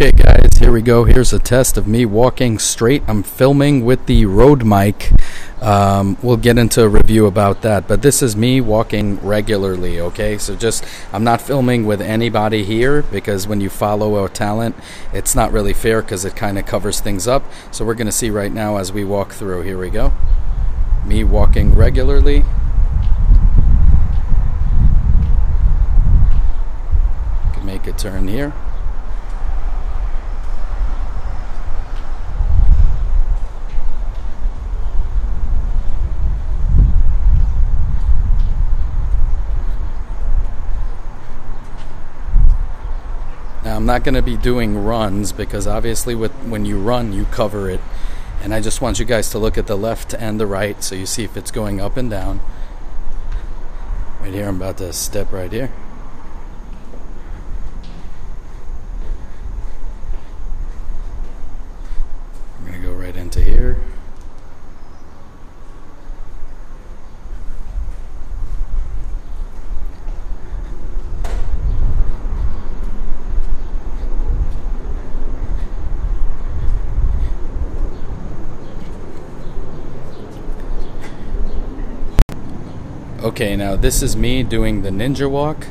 Okay guys, here we go. Here's a test of me walking straight. I'm filming with the Rode mic. We'll get into a review about that, but this is me walking regularly, okay? So I'm not filming with anybody here because when you follow a talent, it's not really fair because it kind of covers things up. So we're going to see right now as we walk through. Here we go. Me walking regularly. Can make a turn here. Now I'm not going to be doing runs because obviously when you run you cover it, and I just want you guys to look at the left and the right so you see if it's going up and down. Right here, I'm about to step right here. I'm going to go right into here. Okay, now this is me doing the ninja walk,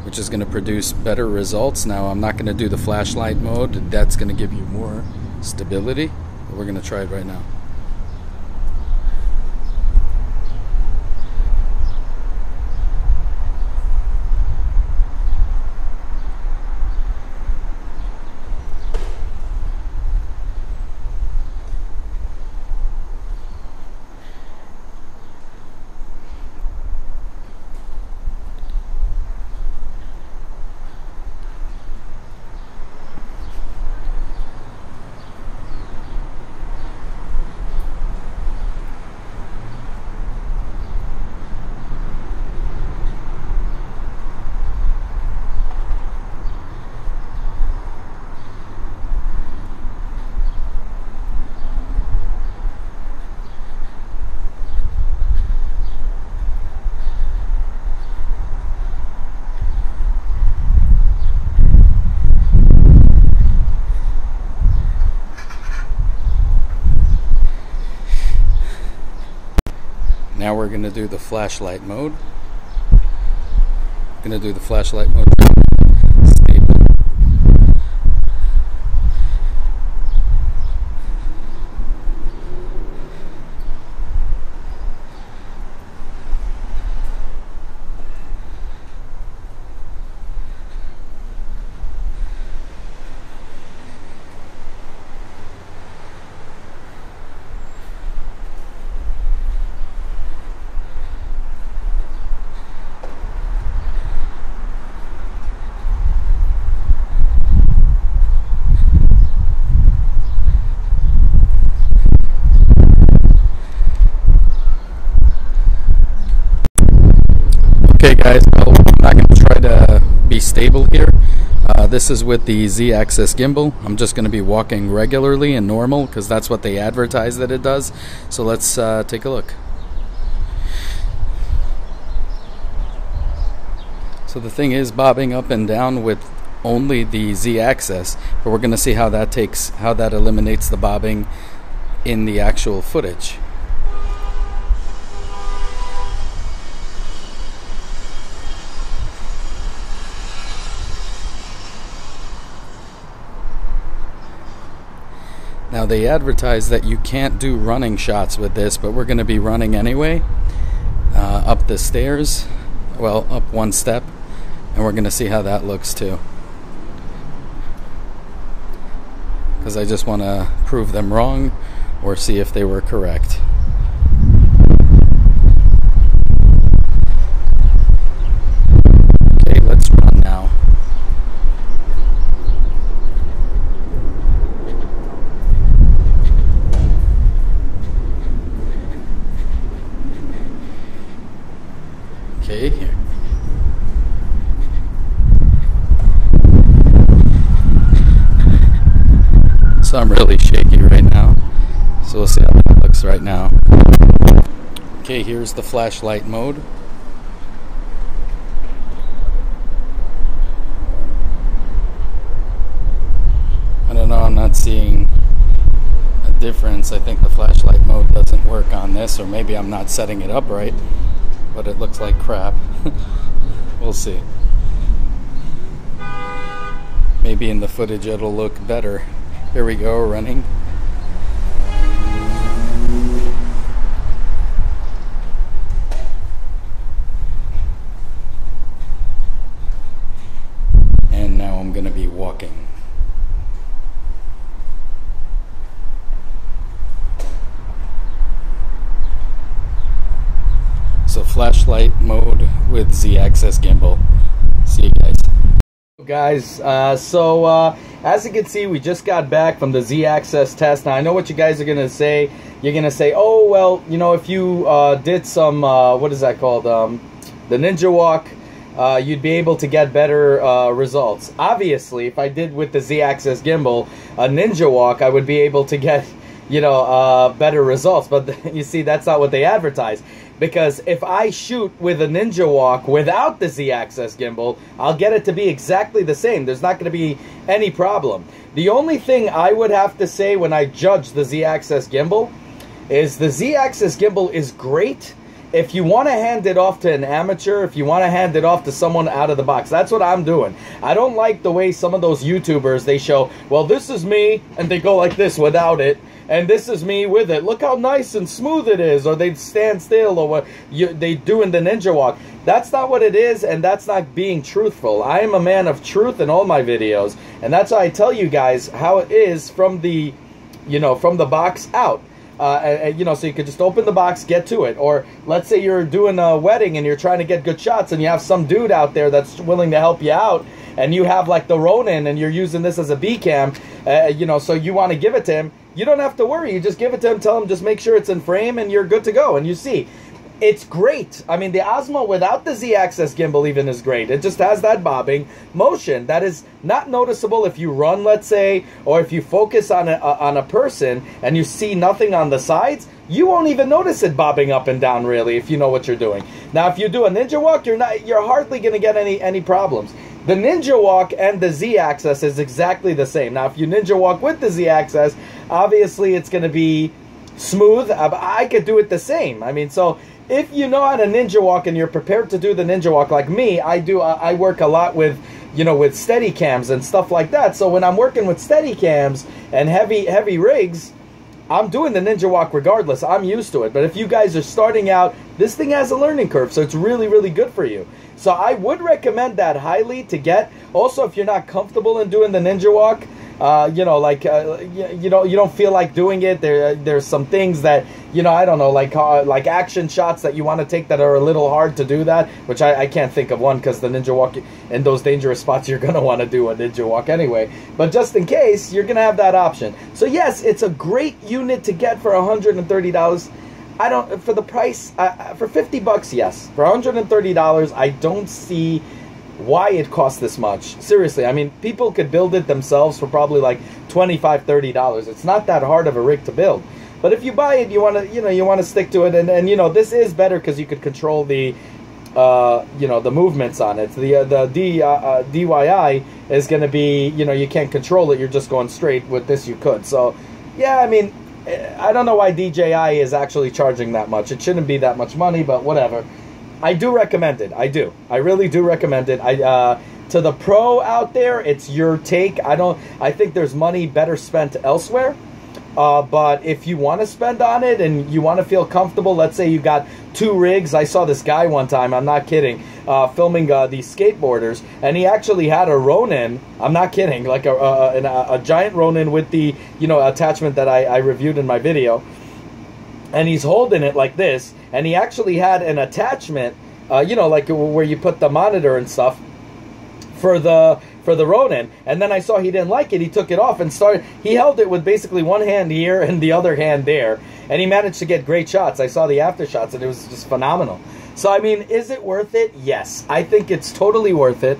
which is going to produce better results. Now I'm not going to do the flashlight mode. That's going to give you more stability, but we're going to try it right now. Now we're going to do the flashlight mode. Going to do the flashlight mode. Stable. Okay guys, well, I'm not going to try to be stable here. This is with the Z-axis gimbal. I'm just going to be walking regularly and normal because that's what they advertise that it does. So let's take a look. So the thing is bobbing up and down with only the Z-axis, but we're going to see how that eliminates the bobbing in the actual footage. Now they advertise that you can't do running shots with this, but we're going to be running anyway, up the stairs, well, up one step, and we're going to see how that looks too. Because I just want to prove them wrong or see if they were correct. Okay, let's run now. Okay, here. So I'm really shaky right now. So we'll see how that looks right now. Okay, here's the flashlight mode. seeing a difference. I think the flashlight mode doesn't work on this, or maybe I'm not setting it up right, but it looks like crap. We'll see. Maybe in the footage it'll look better. Here we go, running. And now I'm going to be walking. So flashlight mode with Z-axis gimbal. See you guys. Guys, as you can see, we just got back from the Z-axis test. Now I know what you guys are gonna say. You're gonna say, oh well, you know, if you did some what is that called, the ninja walk, you'd be able to get better results. Obviously, if I did with the Z-axis gimbal a ninja walk, I would be able to get, you know, better results. But you see, that's not what they advertise. Because if I shoot with a ninja walk without the Z-axis gimbal, I'll get it to be exactly the same. There's not going to be any problem. The only thing I would have to say when I judge the Z-axis gimbal is the Z-axis gimbal is great if you want to hand it off to an amateur, if you want to hand it off to someone out of the box. That's what I'm doing. I don't like the way some of those YouTubers, they show, well, this is me, and they go like this without it. And this is me with it. Look how nice and smooth it is. Or they stand still, or what they do in the ninja walk. That's not what it is, and that's not being truthful. I am a man of truth in all my videos, and that's why I tell you guys how it is from the, you know, from the box out. You know, so you could just open the box, get to it. Or let's say you're doing a wedding and you're trying to get good shots, and you have some dude out there that's willing to help you out, and you have like the Ronin, and you're using this as a B cam, you know, so you want to give it to him. You don't have to worry. You just give it to him, tell him just make sure it's in frame, and you're good to go. And you see, it's great. I mean, the Osmo without the Z-axis gimbal even is great. It just has that bobbing motion that is not noticeable if you run, let's say, or if you focus on a person and you see nothing on the sides. You won't even notice it bobbing up and down, really, if you know what you're doing. Now, if you do a ninja walk, you're hardly going to get any problems. The ninja walk and the Z-axis is exactly the same. Now, if you ninja walk with the Z-axis, obviously it's going to be smooth. I could do it the same. I mean, so if you know how to ninja walk and you're prepared to do the ninja walk like me, I work a lot with, you know, with steady cams and stuff like that. So when I'm working with steady cams and heavy rigs, I'm doing the ninja walk regardless. I'm used to it. But if you guys are starting out, this thing has a learning curve, so it's really, really good for you. So I would recommend that highly to get. Also, if you're not comfortable in doing the ninja walk, you know, like you don't feel like doing it. There's some things that, you know, I don't know, like action shots that you want to take that are a little hard to do that, which I can't think of one, because the ninja walk in those dangerous spots you're gonna want to do a ninja walk anyway. But just in case, you're gonna have that option. So yes, it's a great unit to get for $130. I don't, for the price, for 50 bucks, yes. For $130, I don't see why it costs this much. Seriously, I mean, people could build it themselves for probably like $25, $30. It's not that hard of a rig to build. But if you buy it, you want to, you know, you want to stick to it, and you know, this is better because you could control the, you know, the movements on it. The DIY is going to be, you know, you can't control it. You're just going straight. With this, you could. So, yeah, I mean, I don't know why DJI is actually charging that much. It shouldn't be that much money, but whatever. I do recommend it. I do. I really do recommend it. To the pro out there, it's your take. I think there's money better spent elsewhere. But if you want to spend on it and you want to feel comfortable, let's say you got 2 rigs. I saw this guy one time, I'm not kidding, filming these skateboarders, and he actually had a Ronin. I'm not kidding, like a giant Ronin with the, you know, attachment that I reviewed in my video. And he's holding it like this, and he actually had an attachment, you know, like where you put the monitor and stuff for the Ronin. And then I saw he didn't like it. He took it off and he held it with basically one hand here and the other hand there, and he managed to get great shots. I saw the after shots, and it was just phenomenal. So I mean, is it worth it? Yes, I think it's totally worth it.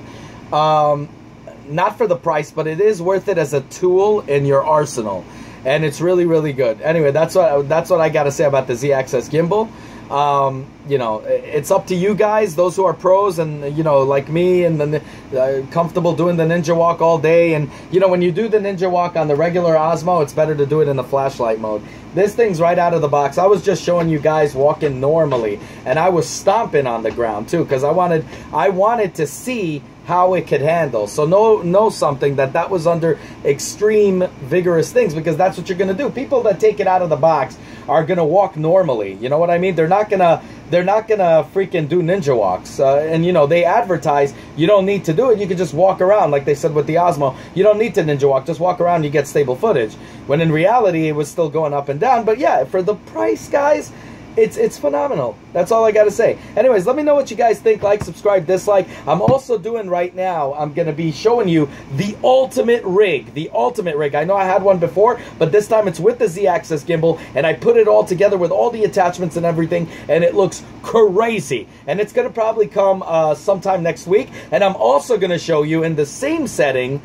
Not for the price, but it is worth it as a tool in your arsenal. And it's really, really good. Anyway, that's what I got to say about the Z-axis gimbal. You know, it's up to you guys, those who are pros and, you know, like me, and then comfortable doing the ninja walk all day. And, you know, when you do the ninja walk on the regular Osmo, it's better to do it in the flashlight mode. This thing's right out of the box. I was just showing you guys walking normally, and I was stomping on the ground too, because I wanted to see how it could handle. So know something, that was under extreme vigorous things, because that's what you're gonna do. People that take it out of the box are gonna walk normally. You know what I mean? They're not gonna freaking do ninja walks. And you know, they advertise you don't need to do it. You can just walk around, like they said with the Osmo. You don't need to ninja walk. Just walk around. You get stable footage. When in reality, it was still going up and down. But yeah, for the price, guys, it's phenomenal. That's all I gotta say. Anyways, let me know what you guys think. Like, subscribe, dislike. I'm also doing right now, I'm gonna be showing you the ultimate rig. The ultimate rig. I know I had one before, but this time it's with the Z-axis gimbal, and I put it all together with all the attachments and everything, and it looks crazy. And it's gonna probably come sometime next week. And I'm also gonna show you in the same setting,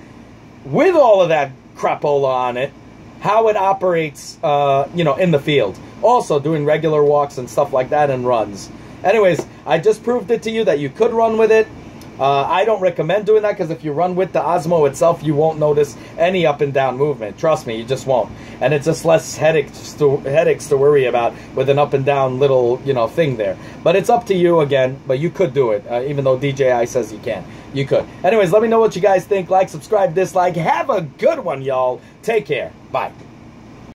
with all of that crapola on it, how it operates, you know, in the field. Also doing regular walks and stuff like that, and runs. Anyways, I just proved it to you that you could run with it. I don't recommend doing that, because if you run with the Osmo itself, you won't notice any up and down movement. Trust me, you just won't. And it's just less headaches to worry about with an up and down little, you know, thing there. But it's up to you again, but you could do it, even though DJI says you can. You could. Anyways, let me know what you guys think. Like, subscribe, dislike. Have a good one, y'all. Take care. Bye.